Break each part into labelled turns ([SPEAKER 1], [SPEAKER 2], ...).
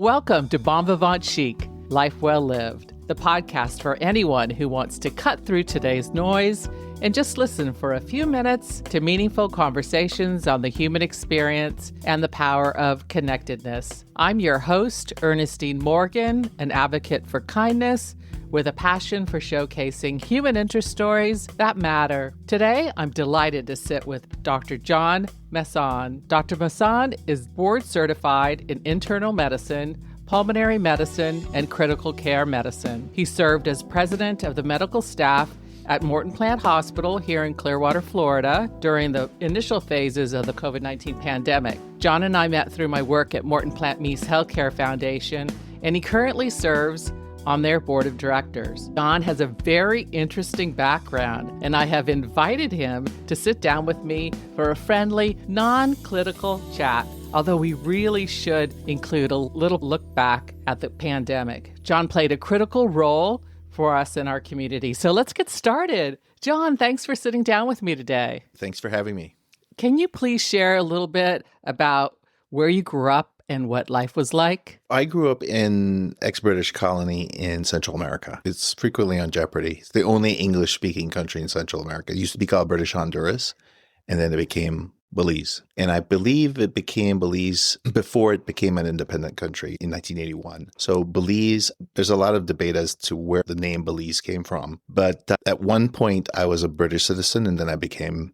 [SPEAKER 1] Welcome to Bon Vivant Chic, Life Well Lived, the podcast for anyone who wants to cut through today's noise and just listen for a few minutes to meaningful conversations on the human experience and the power of connectedness. I'm your host, Ernestine Morgan, an advocate for kindness with a passion for showcasing human interest stories that matter. Today, I'm delighted to sit with Dr. John Masson. Dr. Masson is board certified in internal medicine, pulmonary medicine, and critical care medicine. He served as president of the medical staff at Morton Plant Hospital here in Clearwater, Florida, during the initial phases of the COVID-19 pandemic. John and I met through my work at Morton Plant Mease Healthcare Foundation, and he currently serves on their board of directors. John has a very interesting background, and I have invited him to sit down with me for a friendly, non-clinical chat, although we really should include a little look back at the pandemic. John played a critical role for us in our community. So let's get started. John, thanks for sitting down with me today.
[SPEAKER 2] Thanks for having me.
[SPEAKER 1] Can you please share a little bit about where you grew up and what life was like?
[SPEAKER 2] I grew up in ex-British colony in Central America. It's frequently on Jeopardy. It's the only English-speaking country in Central America. It used to be called British Honduras, and then it became Belize. And I believe it became Belize before it became an independent country in 1981. So Belize, there's a lot of debate as to where the name Belize came from. But at one point, I was a British citizen, and then I became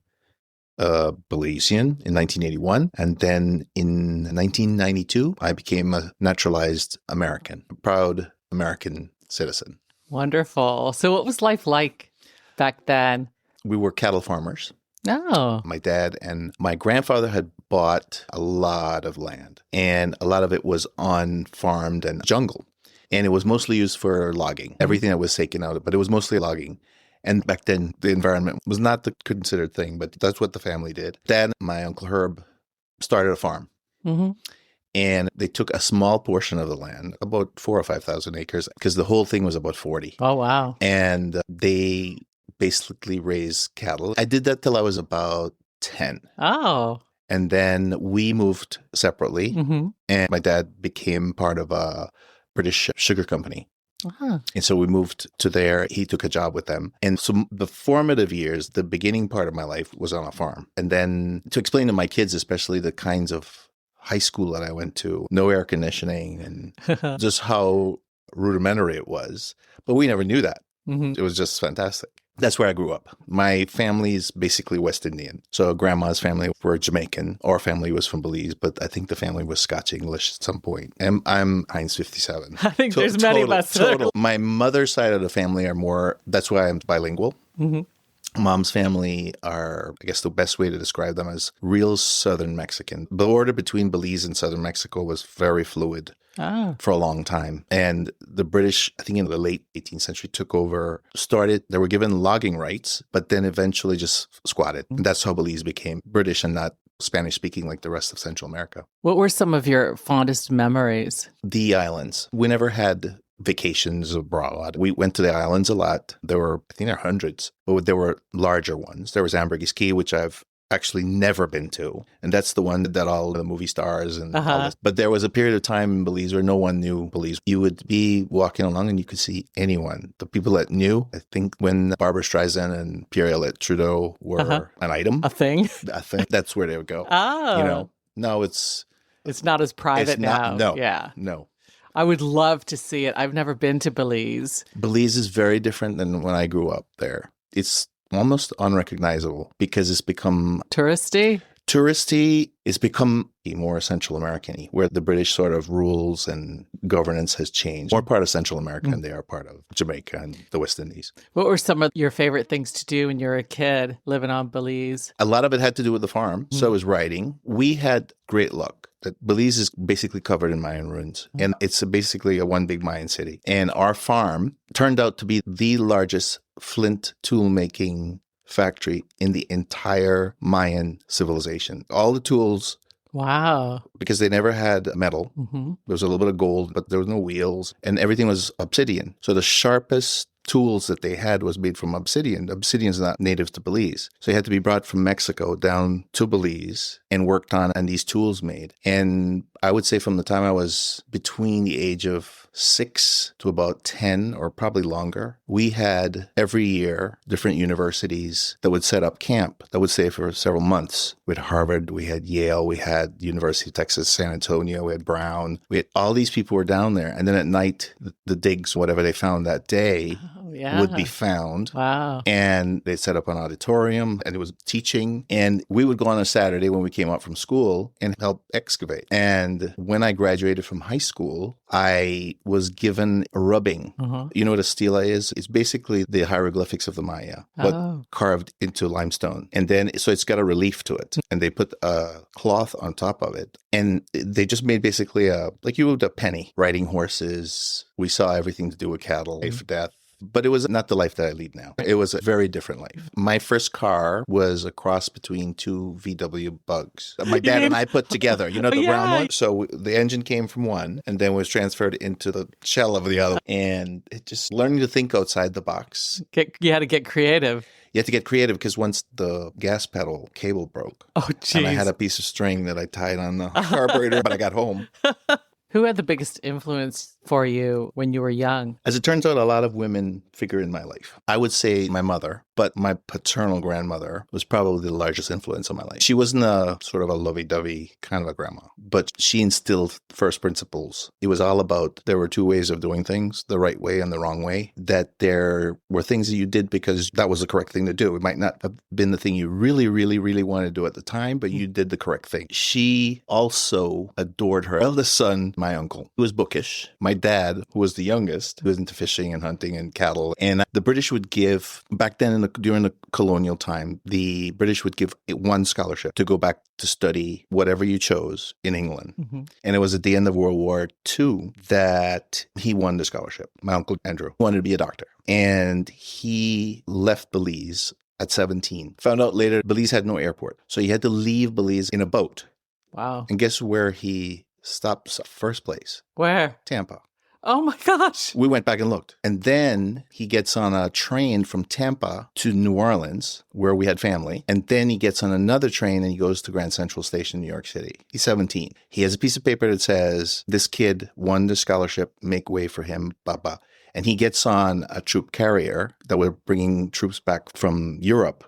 [SPEAKER 2] Belizean in 1981. And then in 1992, I became a naturalized American, a proud American citizen.
[SPEAKER 1] Wonderful. So what was life like back then?
[SPEAKER 2] We were cattle farmers.
[SPEAKER 1] Oh.
[SPEAKER 2] My dad and my grandfather had bought a lot of land, and a lot of it was on-farmed and jungle. And it was mostly used for logging. Everything that was taken out, but it was mostly logging. And back then, the environment was not the considered thing, but that's what the family did. Dad, my Uncle Herb, started a farm. Mm-hmm. And they took a small portion of the land, about 4,000 or 5,000 acres, because the whole thing was about 40.
[SPEAKER 1] Oh, wow.
[SPEAKER 2] And they basically raised cattle. I did that till I was about 10.
[SPEAKER 1] Oh.
[SPEAKER 2] And then we moved separately, and my dad became part of a British sugar company. Uh-huh. And so we moved to there. He took a job with them. And so the formative years, the beginning part of my life was on a farm. And then to explain to my kids, especially the kinds of high school that I went to, no air conditioning and just how rudimentary it was. But we never knew that. Mm-hmm. It was just fantastic. That's where I grew up. My family's basically West Indian. So grandma's family were Jamaican. Our family was from Belize, but I think the family was Scotch-English at some point. And I'm Heinz 57.
[SPEAKER 1] I think there's many of us.
[SPEAKER 2] Total. My mother's side of the family are more, that's why I'm bilingual. Mm-hmm. Mom's family are, I guess the best way to describe them is real Southern Mexican. The border between Belize and Southern Mexico was very fluid. For a long time. And the British, I think in the late 18th century, took over, they were given logging rights, but then eventually just squatted. And that's how Belize became British and not Spanish-speaking like the rest of Central America.
[SPEAKER 1] What were some of your fondest memories?
[SPEAKER 2] The islands. We never had vacations abroad. We went to the islands a lot. I think there are hundreds, but there were larger ones. There was Ambergris Caye, which I've actually never been to. And that's the one that all the movie stars and all this. But there was a period of time in Belize where no one knew Belize. You would be walking along and you could see anyone. The people that knew, I think when Barbara Streisand and Pierre-Elliott Trudeau were an item.
[SPEAKER 1] A thing?
[SPEAKER 2] That's where they would go.
[SPEAKER 1] Oh.
[SPEAKER 2] No, it's
[SPEAKER 1] not as private now.
[SPEAKER 2] No.
[SPEAKER 1] Yeah.
[SPEAKER 2] No.
[SPEAKER 1] I would love to see it. I've never been to Belize.
[SPEAKER 2] Belize is very different than when I grew up there. It's almost unrecognizable because it's become
[SPEAKER 1] touristy.
[SPEAKER 2] It's become more Central American-y, where the British sort of rules and governance has changed. More part of Central America and they are part of Jamaica and the West Indies.
[SPEAKER 1] What were some of your favorite things to do when you were a kid living on Belize?
[SPEAKER 2] A lot of it had to do with the farm. So it was riding. We had great luck. That Belize is basically covered in Mayan ruins. And it's basically a one big Mayan city. And our farm turned out to be the largest flint tool-making factory in the entire Mayan civilization. All the tools.
[SPEAKER 1] Wow.
[SPEAKER 2] Because they never had metal. Mm-hmm. There was a little bit of gold, but there was no wheels. And everything was obsidian. So the sharpest tools that they had was made from obsidian. Obsidian is not native to Belize. So it had to be brought from Mexico down to Belize and worked on and these tools made. And I would say from the time I was between the age of 6 to about 10 or probably longer, we had every year different universities that would set up camp that would stay for several months. We had Harvard, we had Yale, we had University of Texas, San Antonio, we had Brown. We had all these people were down there. And then at night, the digs, whatever they found that day, would be found.
[SPEAKER 1] Wow.
[SPEAKER 2] And they set up an auditorium and it was teaching. And we would go on a Saturday when we came out from school and help excavate. And when I graduated from high school, I was given a rubbing. You know what a stela is? It's basically the hieroglyphics of the Maya, but carved into limestone. And then, so it's got a relief to it. And they put a cloth on top of it. And they just made basically like you would a penny, riding horses. We saw everything to do with cattle, life, death. But it was not the life that I lead now. It was a very different life. My first car was a cross between two VW Bugs. My dad and I put together, you know, the brown one. So the engine came from one and then was transferred into the shell of the other. And it just learning to think outside the box.
[SPEAKER 1] You had to get creative.
[SPEAKER 2] You had to get creative because once the gas pedal cable broke.
[SPEAKER 1] Oh, geez.
[SPEAKER 2] And I had a piece of string that I tied on the carburetor, but I got home.
[SPEAKER 1] Who had the biggest influence for you when you were young?
[SPEAKER 2] As it turns out, a lot of women figure in my life. I would say my mother, but my paternal grandmother was probably the largest influence on my life. She wasn't a sort of a lovey-dovey kind of a grandma, but she instilled first principles. It was all about there were two ways of doing things, the right way and the wrong way, that there were things that you did because that was the correct thing to do. It might not have been the thing you really, really, really wanted to do at the time, but you did the correct thing. She also adored her eldest son, my uncle, who was bookish. My dad, who was the youngest, who was into fishing and hunting and cattle. And the British would give, back then during the colonial time, the British would give one scholarship to go back to study whatever you chose in England. And it was at the end of World War II that he won the scholarship. My uncle Andrew wanted to be a doctor. And he left Belize at 17. Found out later Belize had no airport. So he had to leave Belize in a boat.
[SPEAKER 1] Wow.
[SPEAKER 2] And guess where he stops first place?
[SPEAKER 1] Where?
[SPEAKER 2] Tampa.
[SPEAKER 1] Oh my gosh.
[SPEAKER 2] We went back and looked. And then he gets on a train from Tampa to New Orleans, where we had family. And then he gets on another train and he goes to Grand Central Station, New York City. He's 17. He has a piece of paper that says, this kid won the scholarship, make way for him, blah. And he gets on a troop carrier that were bringing troops back from Europe.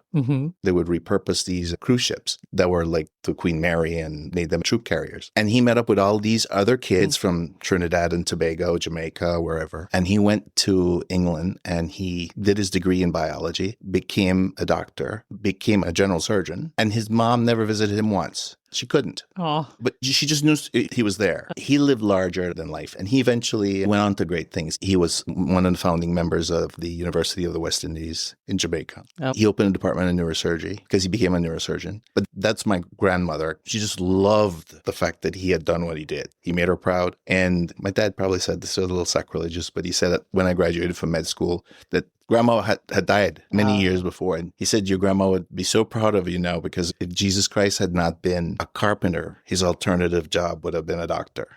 [SPEAKER 2] They would repurpose these cruise ships that were like the Queen Mary and made them troop carriers. And he met up with all these other kids from Trinidad and Tobago, Jamaica, wherever. And he went to England and he did his degree in biology, became a doctor, became a general surgeon. And his mom never visited him once. She couldn't.
[SPEAKER 1] Oh.
[SPEAKER 2] But she just knew he was there. He lived larger than life. And he eventually went on to great things. He was one of the founding members of the University of the West Indies in Jamaica. He opened a department of neurosurgery because he became a neurosurgeon. But that's my grandmother. She just loved the fact that he had done what he did. He made her proud. And my dad probably said, this is a little sacrilegious, but he said that when I graduated from med school, that Grandma had died many years before. And he said, your grandma would be so proud of you now because if Jesus Christ had not been a carpenter, his alternative job would have been a doctor.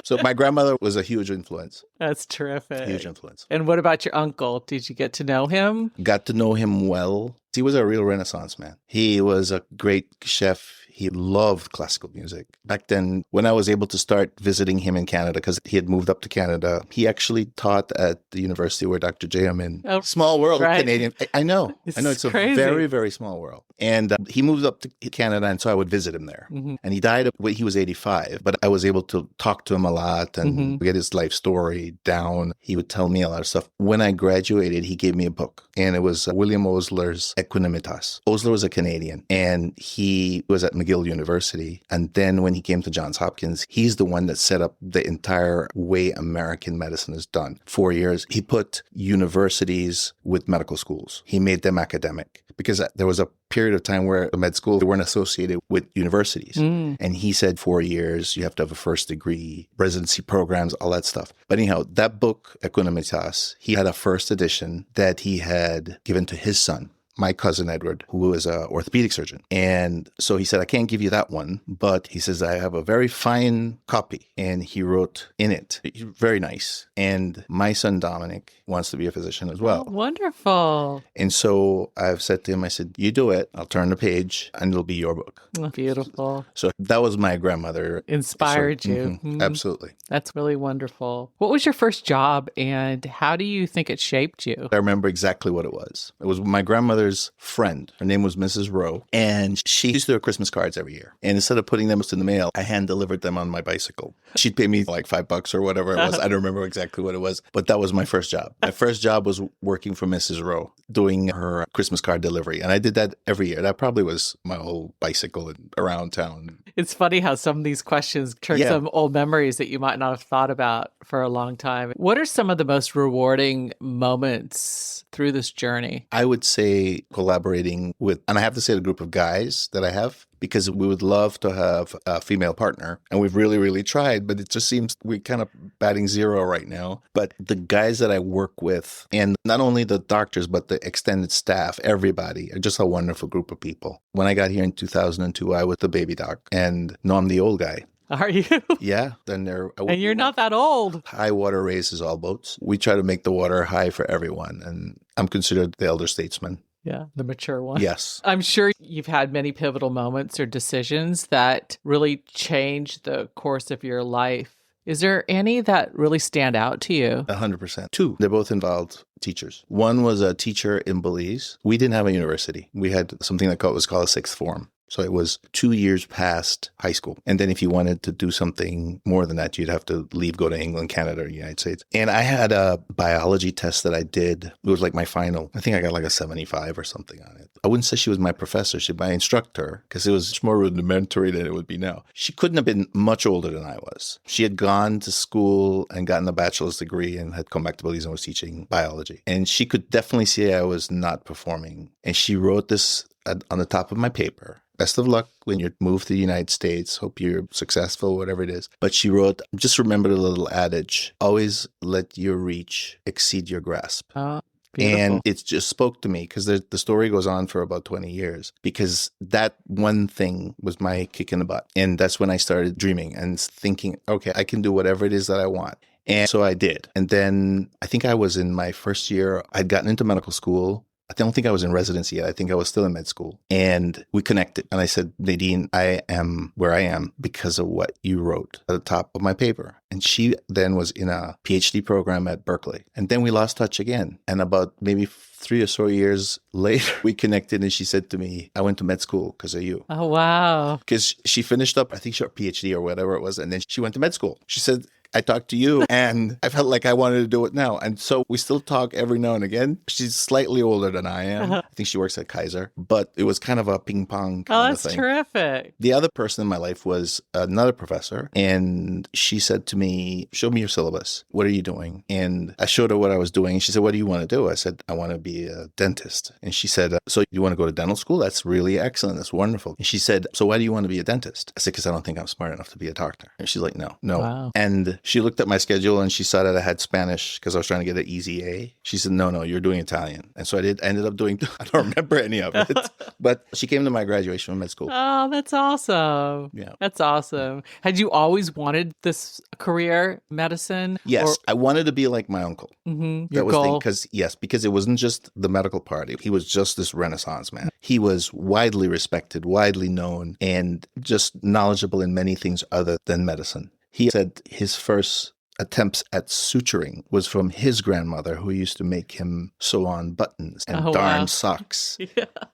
[SPEAKER 2] So my grandmother was a huge influence.
[SPEAKER 1] That's terrific.
[SPEAKER 2] Huge influence.
[SPEAKER 1] And what about your uncle? Did you get to know him?
[SPEAKER 2] Got to know him well. He was a real Renaissance man. He was a great chef. He loved classical music. Back then, when I was able to start visiting him in Canada, because he had moved up to Canada, he actually taught at the university where Dr. J. I'm in. Oh, small world, right. Canadian. I know. It's
[SPEAKER 1] crazy.
[SPEAKER 2] A very, very small world. And he moved up to Canada, and so I would visit him there. And he died when he was 85, but I was able to talk to him a lot and get his life story down. He would tell me a lot of stuff. When I graduated, he gave me a book, and it was William Osler's Equanimitas. Osler was a Canadian, and he was at McGill University. And then when he came to Johns Hopkins, he's the one that set up the entire way American medicine is done. 4 years, he put universities with medical schools. He made them academic because there was a period of time where the med school, they weren't associated with universities. And he said 4 years, you have to have a first degree, residency programs, all that stuff. But anyhow, that book, Equanimitas, he had a first edition that he had given to his son, my cousin Edward, who is an orthopedic surgeon. And so he said, I can't give you that one, but he says, I have a very fine copy. And he wrote in it, very nice. And my son Dominic wants to be a physician as well.
[SPEAKER 1] Oh, wonderful.
[SPEAKER 2] And so I've said to him, I said, you do it. I'll turn the page and it'll be your book.
[SPEAKER 1] Oh, beautiful.
[SPEAKER 2] So that was my grandmother.
[SPEAKER 1] Inspired you.
[SPEAKER 2] Mm-hmm, absolutely.
[SPEAKER 1] That's really wonderful. What was your first job and how do you think it shaped you?
[SPEAKER 2] I remember exactly what it was. It was my grandmother's friend. Her name was Mrs. Rowe. And she used to do Christmas cards every year. And instead of putting them in the mail, I hand delivered them on my bicycle. She'd pay me like $5 or whatever it was. I don't remember exactly what it was, but that was my first job. My first job was working for Mrs. Rowe, doing her Christmas card delivery. And I did that every year. That probably was my whole bicycle around town.
[SPEAKER 1] It's funny how some of these questions trigger some old memories that you might not have thought about for a long time. What are some of the most rewarding moments through this journey?
[SPEAKER 2] I would say collaborating with, and I have to say the group of guys that I have, because we would love to have a female partner. And we've really, really tried, but it just seems we're kind of batting zero right now. But the guys that I work with, and not only the doctors, but the extended staff, everybody, are just a wonderful group of people. When I got here in 2002, I was the baby doc, and now I'm the old guy.
[SPEAKER 1] Are you?
[SPEAKER 2] Yeah.
[SPEAKER 1] And you're not that old.
[SPEAKER 2] High water raises all boats. We try to make the water high for everyone. And I'm considered the elder statesman.
[SPEAKER 1] Yeah, the mature one.
[SPEAKER 2] Yes.
[SPEAKER 1] I'm sure you've had many pivotal moments or decisions that really changed the course of your life. Is there any that really stand out to you?
[SPEAKER 2] 100%. Two. They're both involved teachers. One was a teacher in Belize. We didn't have a university. We had something that was called a sixth form. So it was 2 years past high school. And then if you wanted to do something more than that, you'd have to leave, go to England, Canada, or United States. And I had a biology test that I did. It was like my final. I think I got like a 75 or something on it. I wouldn't say she was my professor. She was my instructor, because it was much more rudimentary than it would be now. She couldn't have been much older than I was. She had gone to school and gotten a bachelor's degree and had come back to Belize and was teaching biology. And she could definitely see I was not performing. And she wrote this on the top of my paper. Best of luck when you move to the United States. Hope you're successful, whatever it is. But she wrote, just remember the little adage, always let your reach exceed your grasp.
[SPEAKER 1] Beautiful.
[SPEAKER 2] And it just spoke to me, because the story goes on for about 20 years, because that one thing was my kick in the butt. And that's when I started dreaming and thinking, okay, I can do whatever it is that I want. And so I did. And then I think I was in my first year. I'd gotten into medical school. I don't think I was in residency yet. I think I was still in med school. And we connected. And I said, Nadine, I am where I am because of what you wrote at the top of my paper. And she then was in a PhD program at Berkeley. And then we lost touch again. And about maybe 3 or so years later, we connected and she said to me, I went to med school because of you.
[SPEAKER 1] Oh, wow.
[SPEAKER 2] Because she finished up, I think she had a PhD or whatever it was. And then she went to med school. She said, I talked to you and I felt like I wanted to do it now. And so we still talk every now and again. She's slightly older than I am. I think she works at Kaiser, but it was kind of a ping pong kind of thing.
[SPEAKER 1] Oh, that's terrific.
[SPEAKER 2] The other person in my life was another professor. And she said to me, show me your syllabus. What are you doing? And I showed her what I was doing. She said, what do you want to do? I said, I want to be a dentist. And she said, so you want to go to dental school? That's really excellent. That's wonderful. And she said, so why do you want to be a dentist? I said, because I don't think I'm smart enough to be a doctor. And she's like, no.
[SPEAKER 1] Wow.
[SPEAKER 2] And she looked at my schedule and she saw that I had Spanish because I was trying to get an easy A. She said, no, you're doing Italian. And so I ended up doing, I don't remember any of it, but she came to my graduation from med school.
[SPEAKER 1] Oh, that's awesome.
[SPEAKER 2] Yeah.
[SPEAKER 1] That's awesome. Had you always wanted this career, medicine?
[SPEAKER 2] Yes. I wanted to be like my uncle.
[SPEAKER 1] Mm-hmm.
[SPEAKER 2] That was goal. Because it wasn't just the medical part. He was just this Renaissance man. He was widely respected, widely known, and just knowledgeable in many things other than medicine. He said his first attempts at suturing was from his grandmother, who used to make him sew on buttons and darn socks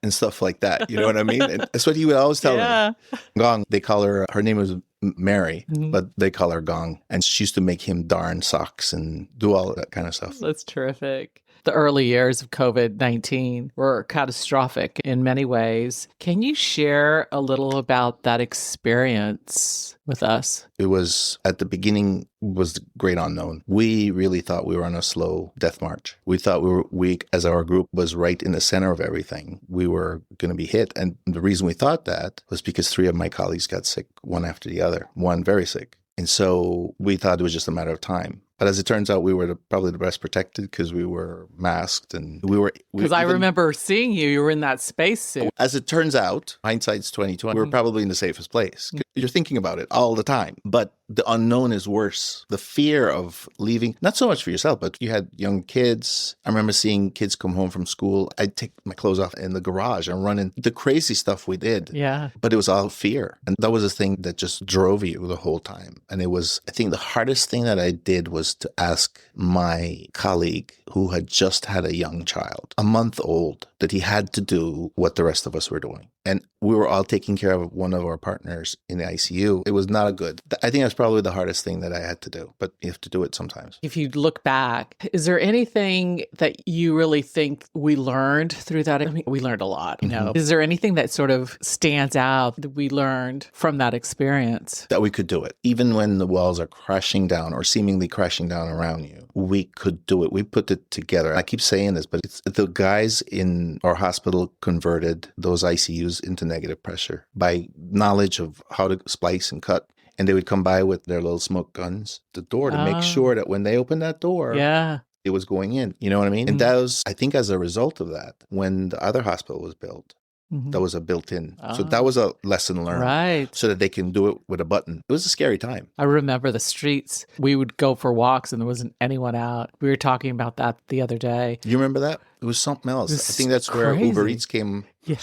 [SPEAKER 2] and stuff like that. You know what I mean? And that's what he would always tell me. Gong, they call her name was Mary, but they call her Gong. And she used to make him darn socks and do all of that kind of stuff.
[SPEAKER 1] That's terrific. The early years of COVID-19 were catastrophic in many ways. Can you share a little about that experience with us?
[SPEAKER 2] It was, at the beginning, was the great unknown. We really thought we were on a slow death march. We thought we as our group was right in the center of everything. We were going to be hit. And the reason we thought that was because 3 of my colleagues got sick, one after the other, one very sick. And so we thought it was just a matter of time. But as it turns out, we were probably the best protected because we were masked and we were...
[SPEAKER 1] Because I remember seeing you were in that spacesuit.
[SPEAKER 2] As it turns out, hindsight's 2020, we were probably in the safest place. You're thinking about it all the time. But the unknown is worse. The fear of leaving, not so much for yourself, but you had young kids. I remember seeing kids come home from school. I'd take my clothes off in the garage and run in. The crazy stuff we did.
[SPEAKER 1] Yeah.
[SPEAKER 2] But it was all fear. And that was a thing that just drove you the whole time. And it was, I think the hardest thing that I did was to ask my colleague who had just had a young child, a month old, that he had to do what the rest of us were doing. And we were all taking care of one of our partners in the ICU. It was not a good. I think that's probably the hardest thing that I had to do, but you have to do it sometimes.
[SPEAKER 1] If you look back, is there anything that you really think we learned through that? I mean, we learned a lot, you know. Is there anything that sort of stands out that we learned from that experience?
[SPEAKER 2] That we could do it. Even when the walls are crashing down or seemingly crashing down around you, we could do it. We put it together. I keep saying this, but it's the guys in our hospital converted those ICUs into negative pressure by knowledge of how to splice and cut. And they would come by with their little smoke guns, the door, to make sure that when they opened that door, it was going in. You know what I mean? And that was, I think, as a result of that, when the other hospital was built, that was a built-in. So that was a lesson learned.
[SPEAKER 1] Right.
[SPEAKER 2] So that they can do it with a button. It was a scary time.
[SPEAKER 1] I remember the streets. We would go for walks and there wasn't anyone out. We were talking about that the other day.
[SPEAKER 2] You remember that? It was something else. I think that's
[SPEAKER 1] crazy.
[SPEAKER 2] Where Uber Eats came.
[SPEAKER 1] Yeah.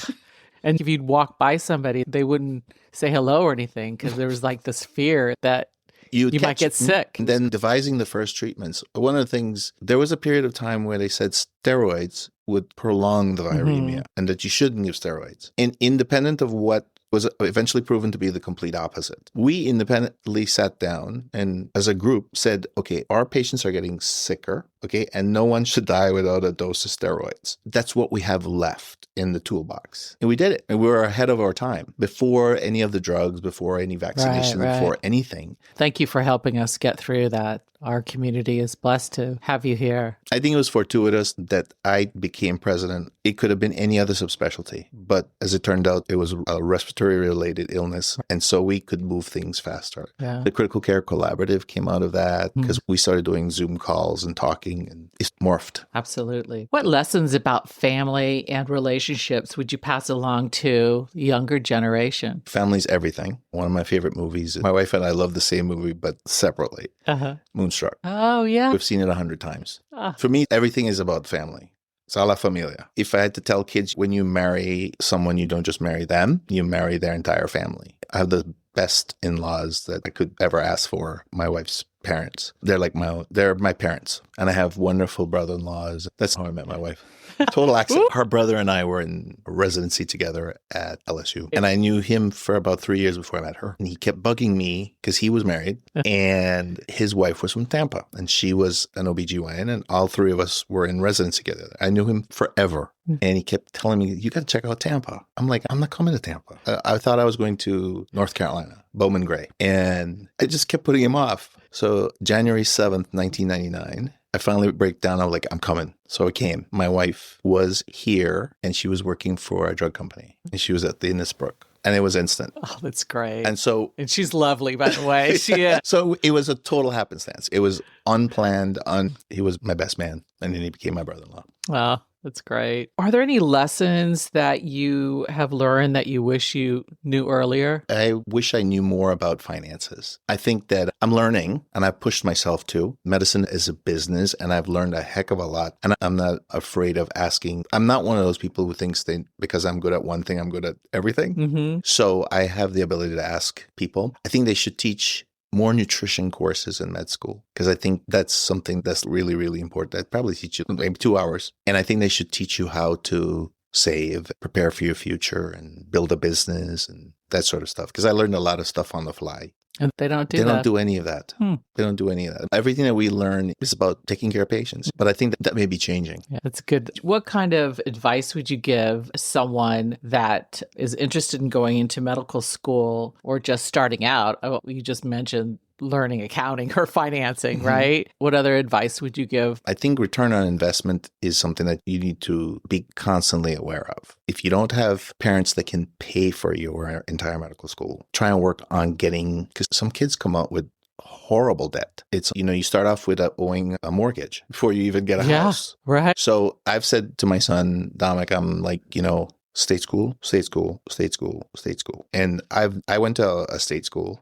[SPEAKER 1] And if you'd walk by somebody, they wouldn't say hello or anything because there was like this fear that you might get sick.
[SPEAKER 2] And then devising the first treatments. One of the things, there was a period of time where they said steroids would prolong the viremia and that you shouldn't give steroids. And independent of what was eventually proven to be the complete opposite. We independently sat down and as a group said, okay, our patients are getting sicker, okay, and no one should die without a dose of steroids. That's what we have left in the toolbox. And we did it. And we were ahead of our time before any of the drugs, before any vaccination, before anything.
[SPEAKER 1] Thank you for helping us get through that. Our community is blessed to have you here.
[SPEAKER 2] I think it was fortuitous that I became president. It could have been any other subspecialty, but as it turned out, it was a respiratory-related illness, and so we could move things faster.
[SPEAKER 1] Yeah.
[SPEAKER 2] The Critical Care Collaborative came out of that because we started doing Zoom calls and talking, and it's morphed.
[SPEAKER 1] Absolutely. What lessons about family and relationships would you pass along to the younger generation?
[SPEAKER 2] Family's everything. One of my favorite movies. My wife and I love the same movie, but separately. Moonstruck.
[SPEAKER 1] Oh, yeah.
[SPEAKER 2] We've seen it 100 times. For me, everything is about family. It's a la familia. If I had to tell kids, when you marry someone, you don't just marry them, you marry their entire family. I have the best in-laws that I could ever ask for, my wife's parents. They're my parents. And I have wonderful brother-in-laws. That's how I met my wife. Total accident. Her brother and I were in residency together at LSU. And I knew him for about 3 years before I met her. And he kept bugging me because he was married and his wife was from Tampa and she was an OBGYN and all three of us were in residency together. I knew him forever. And he kept telling me, you got to check out Tampa. I'm like, I'm not coming to Tampa. I thought I was going to North Carolina, Bowman Gray. And I just kept putting him off. So January 7th, 1999, I finally break down. I'm like, I'm coming. So I came. My wife was here and she was working for a drug company and she was at the Innisbrook. And it was instant.
[SPEAKER 1] Oh, that's great.
[SPEAKER 2] And
[SPEAKER 1] she's lovely, by the way. She is.
[SPEAKER 2] So it was a total happenstance. It was unplanned. He was my best man. And then he became my brother-in-law.
[SPEAKER 1] Oh, that's great. Are there any lessons that you have learned that you wish you knew earlier?
[SPEAKER 2] I wish I knew more about finances. I think that I'm learning, and I've pushed myself too. Medicine is a business, and I've learned a heck of a lot. And I'm not afraid of asking. I'm not one of those people who thinks because I'm good at one thing, I'm good at everything. So I have the ability to ask people. I think they should teach more nutrition courses in med school because I think that's something that's really, really important. I'd probably teach you maybe 2 hours. And I think they should teach you how to save, prepare for your future and build a business and that sort of stuff. Because I learned a lot of stuff on the fly.
[SPEAKER 1] And they don't do
[SPEAKER 2] that.
[SPEAKER 1] They
[SPEAKER 2] don't do any of that. They don't do any of that. Everything that we learn is about taking care of patients. But I think that may be changing.
[SPEAKER 1] Yeah, that's good. What kind of advice would you give someone that is interested in going into medical school or just starting out? Oh, you just mentioned learning accounting or financing, right? What other advice would you give?
[SPEAKER 2] I think return on investment is something that you need to be constantly aware of. If you don't have parents that can pay for your entire medical school, try and work on because some kids come out with horrible debt. It's, you start off with owing a mortgage before you even get a house.
[SPEAKER 1] Right.
[SPEAKER 2] So I've said to my son, Dominic, I'm like, state school, state school, state school, state school. And I went to a state school.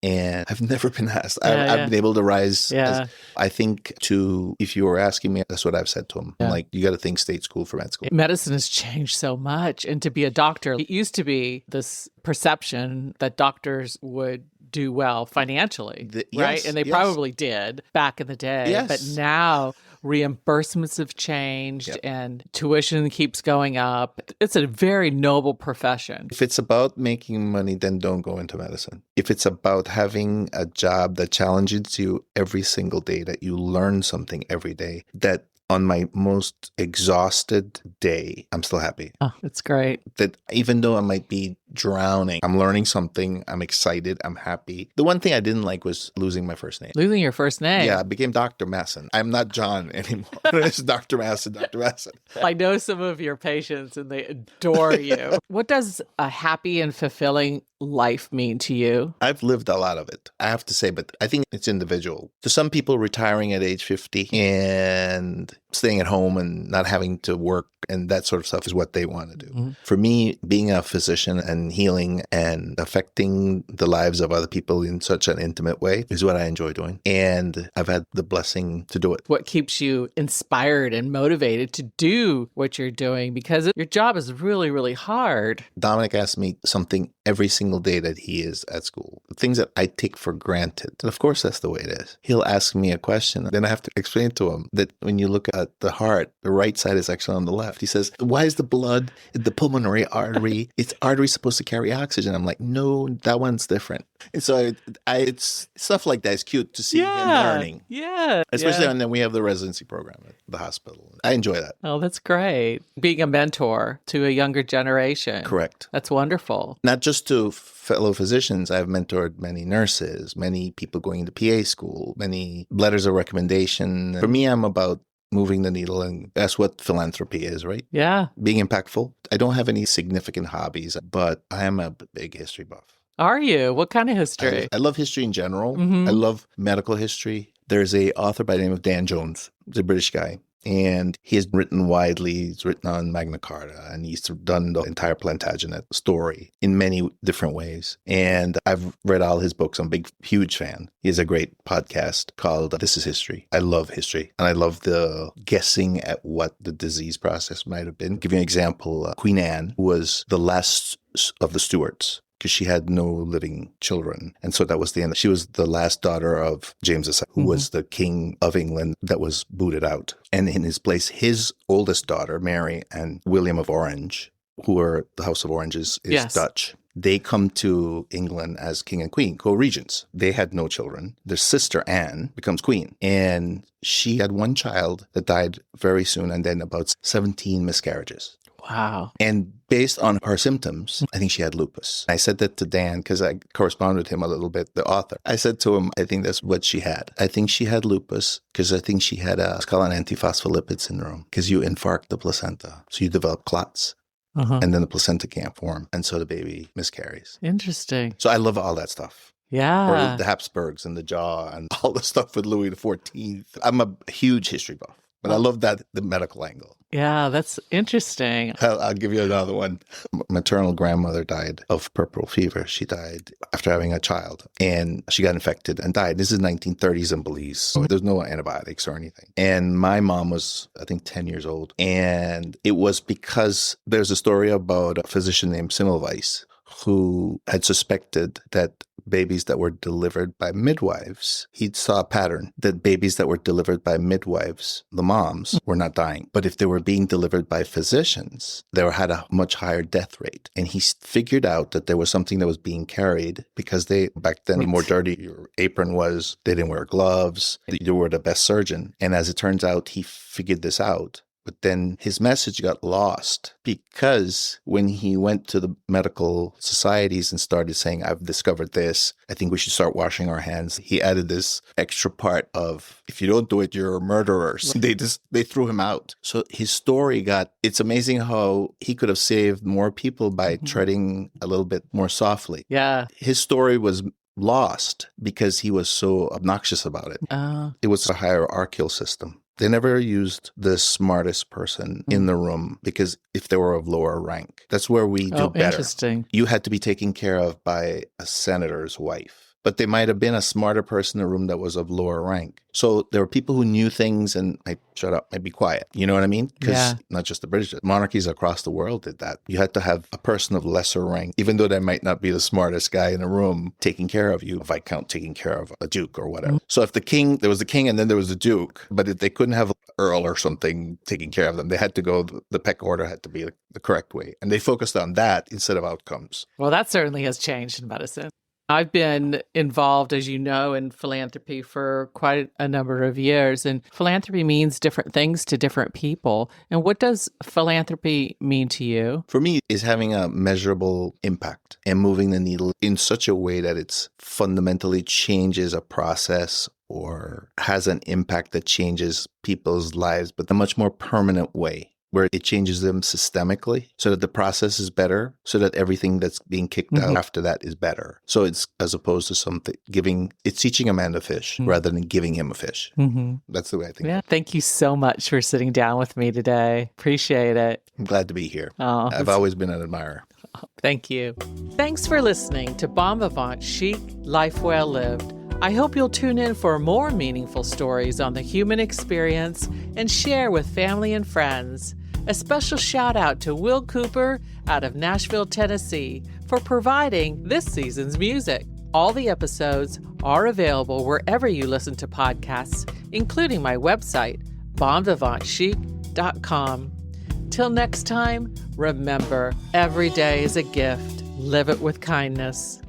[SPEAKER 2] And I've never been asked. I've been able to rise. I think if you were asking me, that's what I've said to him. I'm like, you got to think state school for med school.
[SPEAKER 1] Medicine has changed so much. And to be a doctor, it used to be this perception that doctors would do well financially, right? And they probably did back in the day.
[SPEAKER 2] Yes.
[SPEAKER 1] But now reimbursements have changed and tuition keeps going up. It's a very noble profession.
[SPEAKER 2] If it's about making money, then don't go into medicine. If it's about having a job that challenges you every single day, that you learn something every day, that on my most exhausted day, I'm still happy.
[SPEAKER 1] Oh, that's great.
[SPEAKER 2] That even though I might be drowning, I'm learning something. I'm excited. I'm happy. The one thing I didn't like was losing my first name.
[SPEAKER 1] Losing your first name?
[SPEAKER 2] Yeah, I became Dr. Masson. I'm not John anymore. It's Dr. Masson, Dr. Masson.
[SPEAKER 1] I know some of your patients and they adore you. What does a happy and fulfilling life mean to you?
[SPEAKER 2] I've lived a lot of it, I have to say, but I think it's individual. To some people, retiring at age 50 and staying at home and not having to work and that sort of stuff is what they want to do. For me, being a physician and healing and affecting the lives of other people in such an intimate way is what I enjoy doing. And I've had the blessing to do it.
[SPEAKER 1] What keeps you inspired and motivated to do what you're doing? Because your job is really, really hard.
[SPEAKER 2] Dominic asks me something every single day that he is at school, things that I take for granted. And of course, that's the way it is. He'll ask me a question. Then I have to explain to him that when you look at the heart, the right side is actually on the left. He says, why is the blood in the pulmonary artery? Its artery supposed to carry oxygen. I'm like, no, that one's different. And so it's stuff like that is cute to see him learning.
[SPEAKER 1] Yeah.
[SPEAKER 2] Especially when then we have the residency program at the hospital. I enjoy that.
[SPEAKER 1] Oh, that's great. Being a mentor to a younger generation.
[SPEAKER 2] Correct.
[SPEAKER 1] That's wonderful.
[SPEAKER 2] Not just to fellow physicians. I've mentored many nurses, many people going to PA school, many letters of recommendation. For me, I'm about moving the needle, and that's what philanthropy is, right?
[SPEAKER 1] Yeah.
[SPEAKER 2] Being impactful. I don't have any significant hobbies, but I am a big history buff.
[SPEAKER 1] Are you? What kind of history?
[SPEAKER 2] I love history in general. I love medical history. There's a author by the name of Dan Jones. He's a British guy. And he has written widely. He's written on Magna Carta, and he's done the entire Plantagenet story in many different ways. And I've read all his books. I'm a huge fan. He has a great podcast called This is History. I love history, and I love the guessing at what the disease process might have been. I'll give you an example. Queen Anne was the last of the Stuarts, because she had no living children. And so that was the end. She was the last daughter of James II, who was the king of England that was booted out. And in his place, his oldest daughter, Mary, and William of Orange, who are the House of Oranges, is Dutch. They come to England as king and queen, co-regents. They had no children. Their sister, Anne, becomes queen. And she had one child that died very soon, and then about 17 miscarriages.
[SPEAKER 1] Wow.
[SPEAKER 2] And based on her symptoms, I think she had lupus. I said that to Dan because I corresponded with him a little bit, the author. I said to him, I think that's what she had. I think she had lupus because I think she had it's called an antiphospholipid syndrome, because you infarct the placenta. So you develop clots. And then the placenta can't form. And so the baby miscarries.
[SPEAKER 1] Interesting.
[SPEAKER 2] So I love all that stuff.
[SPEAKER 1] Yeah.
[SPEAKER 2] Or the Habsburgs and the jaw and all the stuff with Louis XIV. I'm a huge history buff. But I love the medical angle.
[SPEAKER 1] Yeah, that's interesting.
[SPEAKER 2] I'll give you another one. My maternal grandmother died of puerperal fever. She died after having a child, and she got infected and died. This is 1930s in Belize, so there's no antibiotics or anything. And my mom was, I think, 10 years old. And it was because there's a story about a physician named Semmelweis who had suspected that babies that were delivered by midwives, he saw a pattern that babies that were delivered by midwives, the moms, were not dying. But if they were being delivered by physicians, they had a much higher death rate. And he figured out that there was something that was being carried because back then, the more dirty your apron was, they didn't wear gloves, you were the best surgeon. And as it turns out, he figured this out. But then his message got lost because when he went to the medical societies and started saying, I've discovered this, I think we should start washing our hands, he added this extra part of, if you don't do it, you're murderers. They threw him out. So his story it's amazing how he could have saved more people by treading a little bit more softly.
[SPEAKER 1] Yeah.
[SPEAKER 2] His story was lost because he was so obnoxious about it. It was a hierarchical system. They never used the smartest person in the room because if they were of lower rank, that's where we do better.
[SPEAKER 1] Interesting.
[SPEAKER 2] You had to be taken care of by a senator's wife. But they might have been a smarter person in the room that was of lower rank. So there were people who knew things and I'd shut up, I'd be quiet. You know what I mean? Because not just the British, monarchies across the world did that. You had to have a person of lesser rank, even though they might not be the smartest guy in the room, taking care of you. A viscount taking care of a duke or whatever. So if there was the king and then there was the duke, but if they couldn't have an earl or something taking care of them, they had to go, the peck order had to be the correct way. And they focused on that instead of outcomes.
[SPEAKER 1] Well, that certainly has changed in medicine. I've been involved, as you know, in philanthropy for quite a number of years. And philanthropy means different things to different people. And what does philanthropy mean to you?
[SPEAKER 2] For me, it's having a measurable impact and moving the needle in such a way that it's fundamentally changes a process or has an impact that changes people's lives, but in a much more permanent way, where it changes them systemically so that the process is better, so that everything that's being kicked out after that is better. So it's as opposed to something it's teaching a man to fish rather than giving him a fish. That's the way I think.
[SPEAKER 1] Yeah. Thank you so much for sitting down with me today. Appreciate it.
[SPEAKER 2] I'm glad to be here. I've always been an admirer.
[SPEAKER 1] Thank you. Thanks for listening to Bon Vivant Chic, Life Well Lived. I hope you'll tune in for more meaningful stories on the human experience and share with family and friends. A special shout out to Will Cooper out of Nashville, Tennessee, for providing this season's music. All the episodes are available wherever you listen to podcasts, including my website, bonvivantchic.com. Till next time, remember, every day is a gift. Live it with kindness.